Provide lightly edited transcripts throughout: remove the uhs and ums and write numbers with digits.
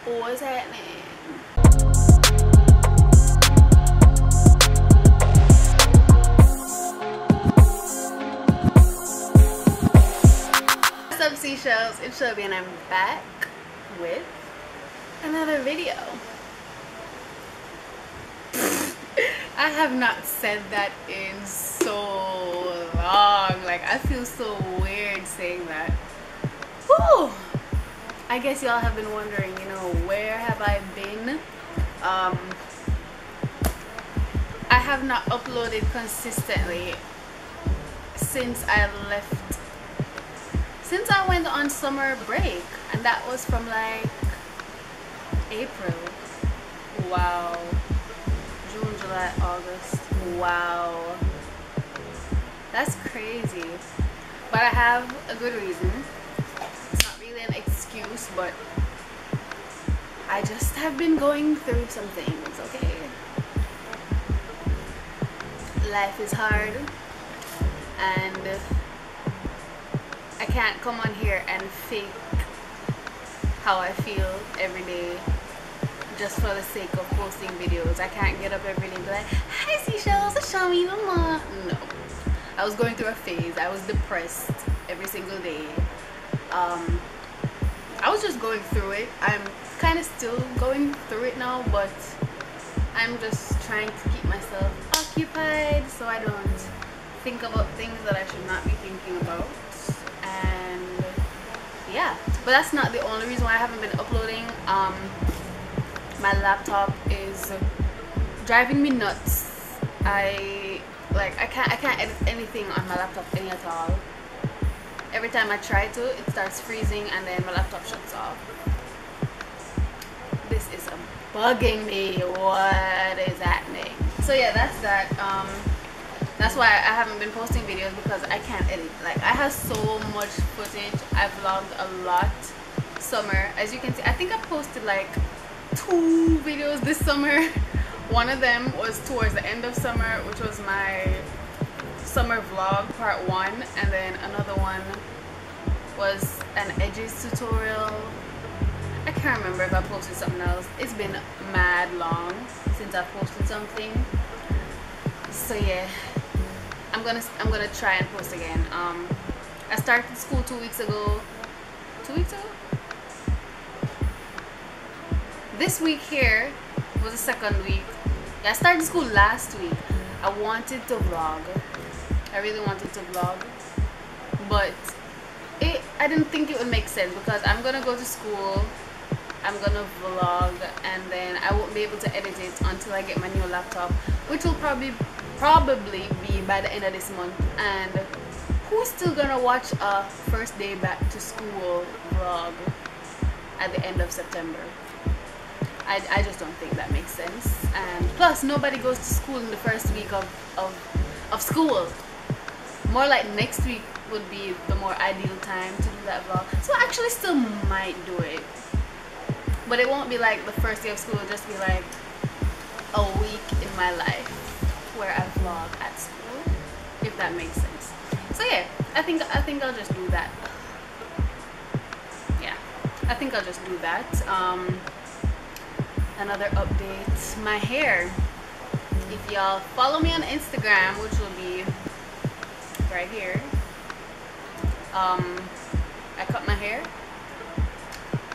What's happening? What's up, Seashells? It's Shelby and I'm back with another video. I have not said that in so long. Like, I feel so weird saying that. Whew. I guess y'all have been wondering, you know, where have I been? I have not uploaded consistently since I went on summer break, and that was from like April. Wow. June, July, August. Wow. That's crazy. But I have a good reason. An excuse, but I just have been going through some things, okay? Life is hard and I can't come on here and fake how I feel every day just for the sake of posting videos. I can't get up every day and be like, hi Seashells, it's Shami, mama. No. I was going through a phase. I was depressed every single day. I was just going through it. I'm kind of still going through it now, but I'm just trying to keep myself occupied so I don't think about things that I should not be thinking about. And yeah, but that's not the only reason why I haven't been uploading. My laptop is driving me nuts. I can't edit anything on my laptop any at all. Every time I try to, it starts freezing and then my laptop shuts off. This is bugging me. What is happening? So yeah, that's that. That's why I haven't been posting videos, because I can't edit. Like, I have so much footage. I've vlogged a lot summer. As you can see, I think I posted like 2 videos this summer. One of them was towards the end of summer, which was my summer vlog part 1, and then another one was an edges tutorial. I can't remember if I posted something else. It's been mad long since I posted something, so yeah, I'm gonna try and post again. I started school 2 weeks ago. 2 weeks ago? This week here was the second week. I started school last week. I wanted to vlog. I really wanted to vlog, but I didn't think it would make sense, because I'm gonna go to school, I'm gonna vlog, and then I won't be able to edit it until I get my new laptop, which will probably be by the end of this month. And who's still gonna watch a first day back to school vlog at the end of September? I just don't think that makes sense. And plus, nobody goes to school in the first week of school. More like next week would be the more ideal time to do that vlog. So I actually still might do it, but it won't be like the first day of school. It'll just be like a week in my life where I vlog at school, if that makes sense. So yeah, I think I'll just do that. Yeah, I think I'll just do that. Another update, my hair. If y'all follow me on Instagram, which will be right here, I cut my hair.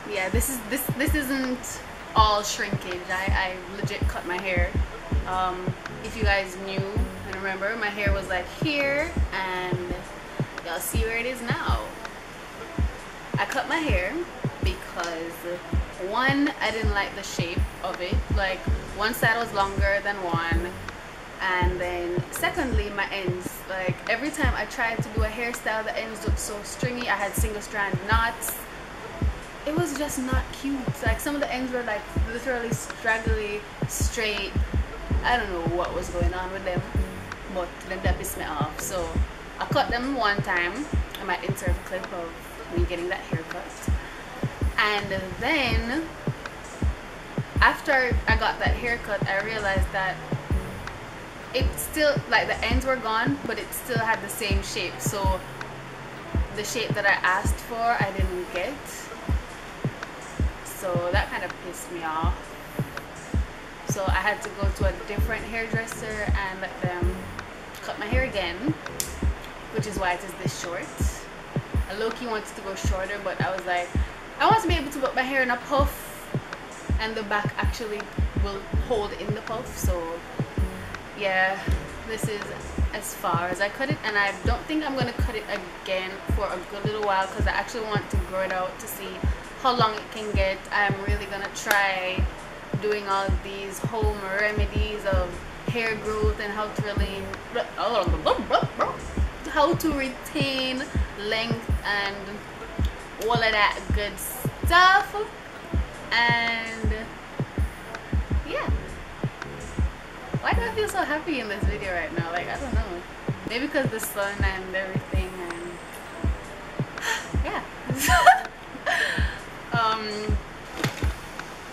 Yeah, this isn't all shrinkage. I legit cut my hair. If you guys knew and remember, my hair was like here, and y'all see where it is now. I cut my hair because, one, I didn't like the shape of it. Like, one side was longer than one, and then secondly, my ends, like, every time I tried to do a hairstyle, the ends looked so stringy. I had single strand knots. It was just not cute. Like, some of the ends were like literally straggly, straight. I don't know what was going on with them, but then that pissed me off. So I cut them one time. I might insert a clip of me getting that haircut. And then after I got that haircut, I realized that it still, like, the ends were gone, but it still had the same shape. So the shape that I asked for, I didn't get. so that kind of pissed me off. So I had to go to a different hairdresser and let them cut my hair again, which is why it is this short. I low-key wanted to go shorter, but I was like, I want to be able to put my hair in a puff and the back actually will hold in the puff. So yeah, this is as far as I cut it, and I don't think I'm gonna cut it again for a good little while because I actually want to grow it out to see how long it can get. I'm really gonna try doing all these home remedies of hair growth and how to retain length and all of that good stuff. And yeah, why do I feel so happy in this video right now? Like, I don't know, maybe because the sun and everything, and yeah.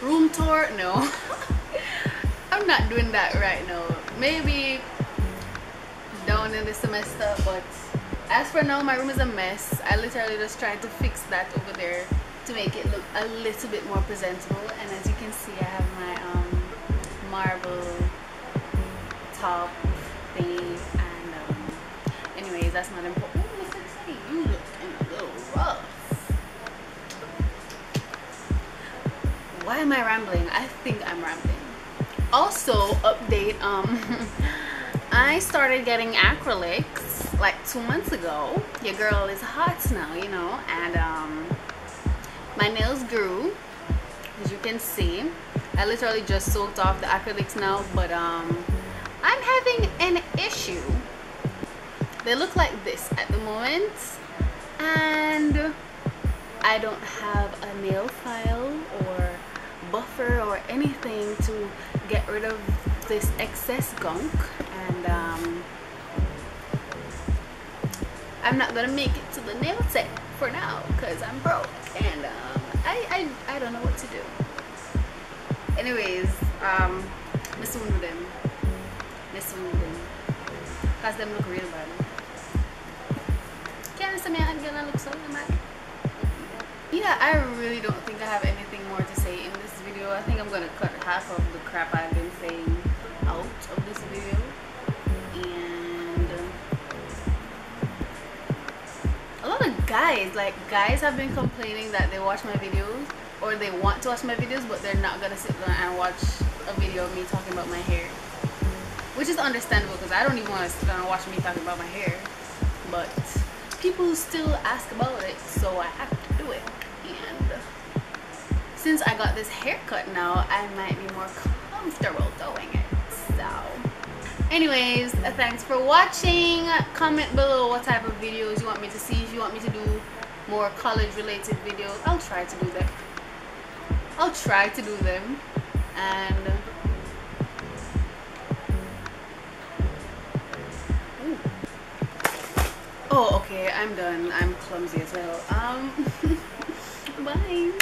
Room tour? No. I'm not doing that right now. Maybe down in the semester, but as for now, my room is a mess. I literally just tried to fix that over there to make it look a little bit more presentable. And as you can see, I have my marble top thingy, and anyways, that's not important. Ooh, Mr. T, you looking a little rough. Why am I rambling? I think I'm rambling. Also, update, I started getting acrylics like 2 months ago. Your girl is hot now, you know, and my nails grew, as you can see. I literally just soaked off the acrylics now, but I'm having an issue. They look like this at the moment, and I don't have a nail file or buffer or anything to get rid of this excess gunk, and I'm not gonna make it to the nail tech for now because I'm broke, and I don't know what to do. Anyways, me soon with them. Cause them look real bad. Can't you see me and gonna look so mad? Yeah, I really don't think I have anything more to say in this video. I think I'm gonna cut half of the crap I've been saying out of this video. And a lot of guys have been complaining that they watch my videos, or they want to watch my videos, but they're not gonna sit down and watch a video of me talking about my hair, which is understandable because I don't even want to sit down and watch me talking about my hair, but people still ask about it, so I have to do it. And since I got this haircut now, I might be more comfortable doing it. So anyways, thanks for watching. Comment below what type of videos you want me to see. If you want me to do more college related videos, I'll try to do them. And oh, okay, I'm done. I'm clumsy as hell. Bye.